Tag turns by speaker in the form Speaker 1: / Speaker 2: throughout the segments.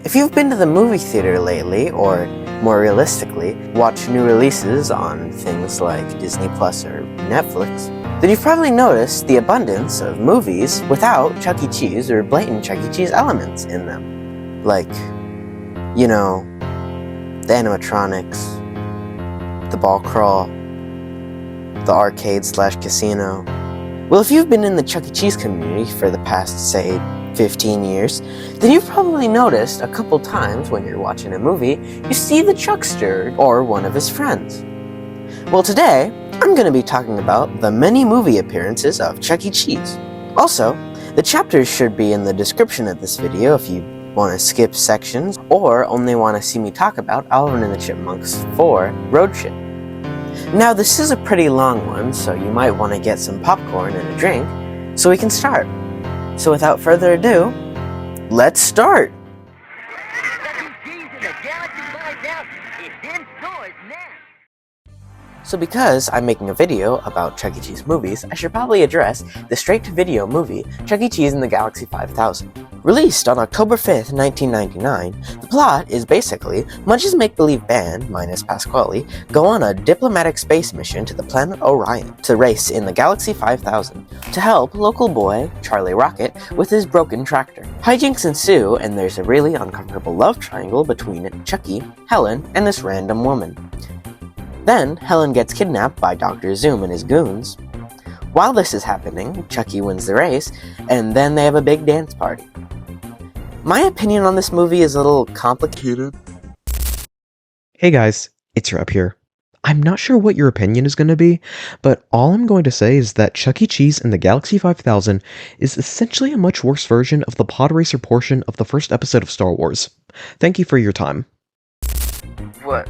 Speaker 1: If you've been to the movie theater lately, or more realistically, watched new releases on things like Disney Plus or Netflix, then you've probably noticed the abundance of movies without Chuck E. Cheese or blatant Chuck E. Cheese elements in them. Like, you know, the animatronics, the ball crawl, the arcade/casino. Well, if you've been in the Chuck E. Cheese community for the past, say, 15 years, then you've probably noticed a couple times when you're watching a movie, you see the Chuckster or one of his friends. Well, today, I'm going to be talking about the many movie appearances of Chuck E. Cheese. Also, the chapters should be in the description of this video if you want to skip sections or only want to see me talk about Alvin and the Chipmunks 4 Road Trip. Now, this is a pretty long one, so you might want to get some popcorn and a drink so we can start. So without further ado, let's start! So because I'm making a video about Chuck E. Cheese movies, I should probably address the straight-to-video movie Chuck E. Cheese in the Galaxy 5000. Released on October 5th, 1999, the plot is basically Munch's make-believe band, minus Pasquale, go on a diplomatic space mission to the planet Orion to race in the Galaxy 5000 to help local boy, Charlie Rocket, with his broken tractor. Hijinks ensue, and there's a really uncomfortable love triangle between Chucky, Helen, and this random woman. Then, Helen gets kidnapped by Dr. Zoom and his goons. While this is happening, Chucky wins the race, and then they have a big dance party. My opinion on this movie is a little complicated.
Speaker 2: Hey guys, it's Rep here. I'm not sure what your opinion is going to be, but all I'm going to say is that Chuck E. Cheese in the Galaxy 5000 is essentially a much worse version of the pod racer portion of the first episode of Star Wars. Thank you for your time.
Speaker 1: What?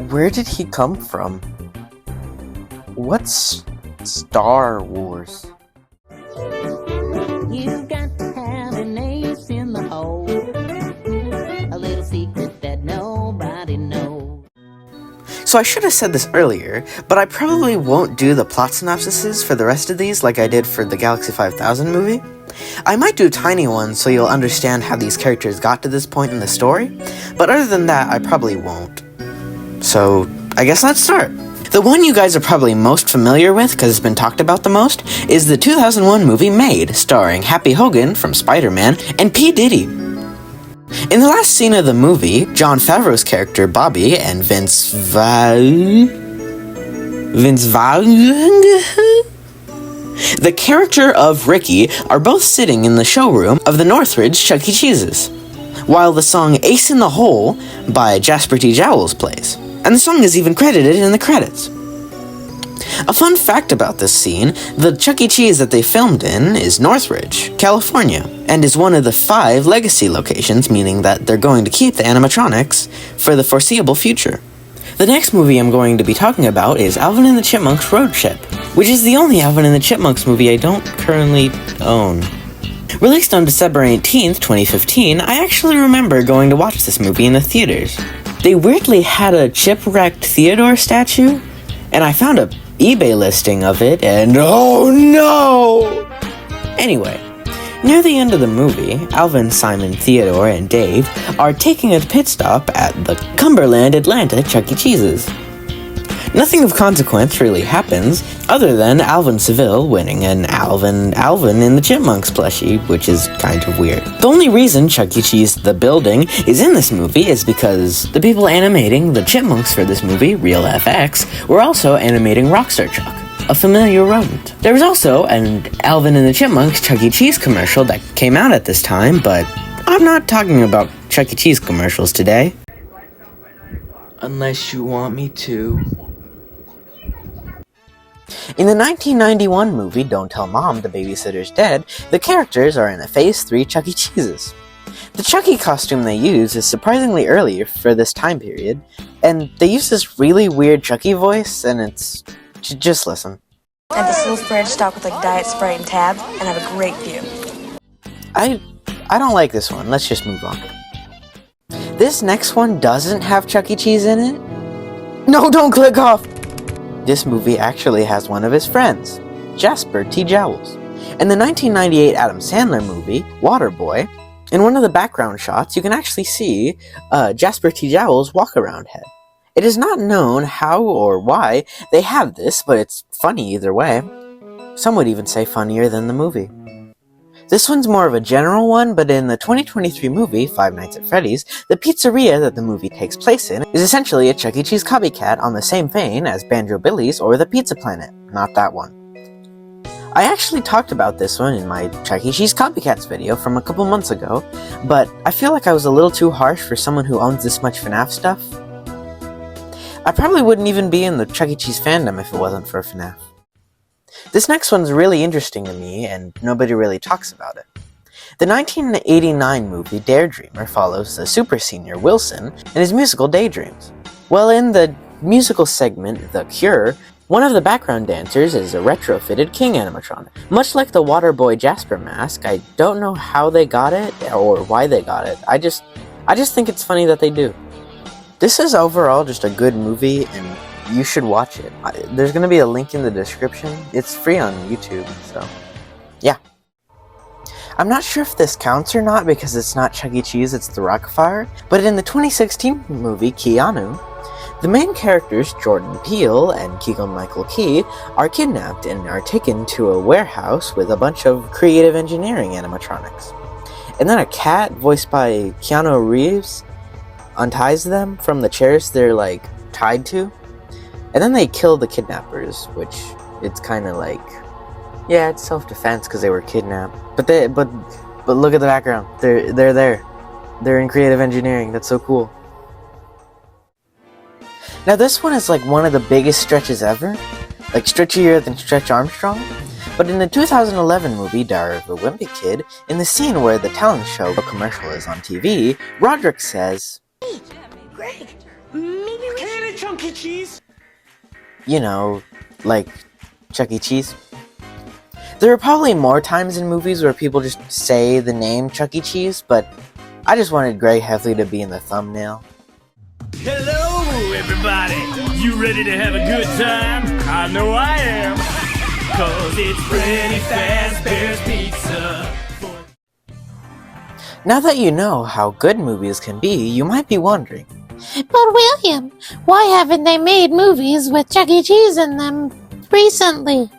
Speaker 1: Where did he come from? What's Star Wars?
Speaker 3: You got to have an ace in the hole. A little secret that nobody knows.
Speaker 1: So I should have said this earlier, but I probably won't do the plot synopsises for the rest of these like I did for the Galaxy 5000 movie. I might do tiny ones so you'll understand how these characters got to this point in the story, but other than that, I probably won't. So, I guess let's start. The one you guys are probably most familiar with, because it's been talked about the most, is the 2001 movie Made, starring Happy Hogan from Spider-Man and P. Diddy. In the last scene of the movie, Jon Favreau's character Bobby and Vince Vaughn, the character of Ricky, are both sitting in the showroom of the Northridge Chuck E. Cheese's, while the song Ace in the Hole by Jasper T. Jowls plays. And the song is even credited in the credits. A fun fact about this scene, the Chuck E. Cheese that they filmed in is Northridge, California, and is one of the 5 legacy locations, meaning that they're going to keep the animatronics for the foreseeable future. The next movie I'm going to be talking about is Alvin and the Chipmunks Road Trip, which is the only Alvin and the Chipmunks movie I don't currently own. Released on December 18th, 2015, I actually remember going to watch this movie in the theaters. They weirdly had a chipwrecked Theodore statue, and I found a eBay listing of it, and oh no! Anyway, near the end of the movie, Alvin, Simon, Theodore, and Dave are taking a pit stop at the Cumberland, Atlanta Chuck E. Cheese's. Nothing of consequence really happens, other than Alvin Seville winning an Alvin in the Chipmunks plushie, which is kind of weird. The only reason Chuck E. Cheese the building is in this movie is because the people animating the Chipmunks for this movie, Real FX, were also animating Rockstar Chuck, a familiar rodent. There was also an Alvin and the Chipmunks Chuck E. Cheese commercial that came out at this time, but I'm not talking about Chuck E. Cheese commercials today. Unless you want me to. In the 1991 movie Don't Tell Mom the Babysitter's Dead, the characters are in a Phase 3 Chuck E. Cheese's. The Chucky costume they use is surprisingly early for this time period, and they use this really weird Chucky voice, and it's... just listen.
Speaker 4: At this little fridge stocked with like Diet Sprite and Tab, and have a great view.
Speaker 1: I don't like this one, let's just move on. This next one doesn't have Chuck E. Cheese in it. No, don't click off! This movie actually has one of his friends, Jasper T. Jowls. In the 1998 Adam Sandler movie, Waterboy, In one of the background shots, you can actually see Jasper T. Jowl's walk-around head. It is not known how or why they have this, but it's funny either way. Some would even say funnier than the movie. This one's more of a general one, but in the 2023 movie, Five Nights at Freddy's, the pizzeria that the movie takes place in is essentially a Chuck E. Cheese copycat on the same vein as Banjo Billy's or the Pizza Planet, not that one. I actually talked about this one in my Chuck E. Cheese Copycats video from a couple months ago, but I feel like I was a little too harsh for someone who owns this much FNAF stuff. I probably wouldn't even be in the Chuck E. Cheese fandom if it wasn't for FNAF. This next one's really interesting to me, and nobody really talks about it. The 1989 movie DareDreamer follows the super senior Wilson and his musical daydreams. Well, in the musical segment, The Cure, one of the background dancers is a retrofitted King animatronic. Much like the Waterboy Jasper mask, I don't know how they got it or why they got it. I just think it's funny that they do. This is overall just a good movie, and you should watch it. There's going to be a link in the description. It's free on YouTube, so yeah. I'm not sure if this counts or not because it's not Chuck E. Cheese, it's the Rockfire, but in the 2016 movie Keanu, the main characters, Jordan Peele and Keegan-Michael Key, are kidnapped and are taken to a warehouse with a bunch of creative engineering animatronics. And then a cat, voiced by Keanu Reeves, unties them from the chairs they're, tied to. And then they kill the kidnappers, which it's kind of like, yeah, it's self-defense because they were kidnapped. But look at the background. They're there. They're in creative engineering. That's so cool. Now this one is one of the biggest stretches ever, stretchier than Stretch Armstrong. But in the 2011 movie Diary of a Wimpy Kid, in the scene where the talent show commercial is on TV, Rodrik says,
Speaker 5: "Hey, Greg, maybe we can a Chunky Cheese."
Speaker 1: You know, like Chuck E. Cheese. There are probably more times in movies where people just say the name Chuck E. Cheese, but I just wanted Greg Heffley to be in the thumbnail.
Speaker 6: Hello, everybody. You ready to have a good time? I know I am. Cause it's Freddy Fazbear's Pizza.
Speaker 1: Now that you know how good movies can be, you might be wondering,
Speaker 7: But William, why haven't they made movies with Chuck E. Cheese in them recently?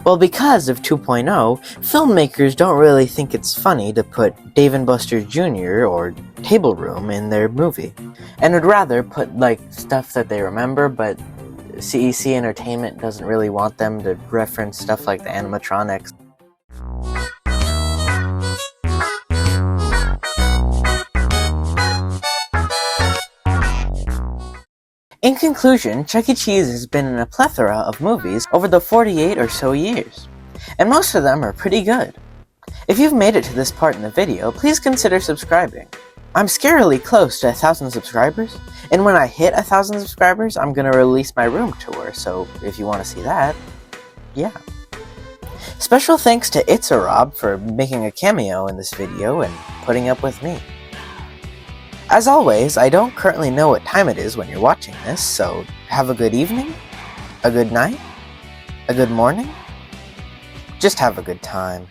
Speaker 1: well, because of 2.0, filmmakers don't really think it's funny to put Dave & Buster's Jr. or Table Room in their movie, and would rather put stuff that they remember, but CEC Entertainment doesn't really want them to reference stuff like the animatronics. In conclusion, Chuck E. Cheese has been in a plethora of movies over the 48 or so years, and most of them are pretty good. If you've made it to this part in the video, please consider subscribing. I'm scarily close to 1,000 subscribers, and when I hit 1,000 subscribers, I'm gonna release my room tour, so if you want to see that, yeah. Special thanks to It's a Rob for making a cameo in this video and putting up with me. As always, I don't currently know what time it is when you're watching this, so have a good evening, a good night, a good morning. Just have a good time.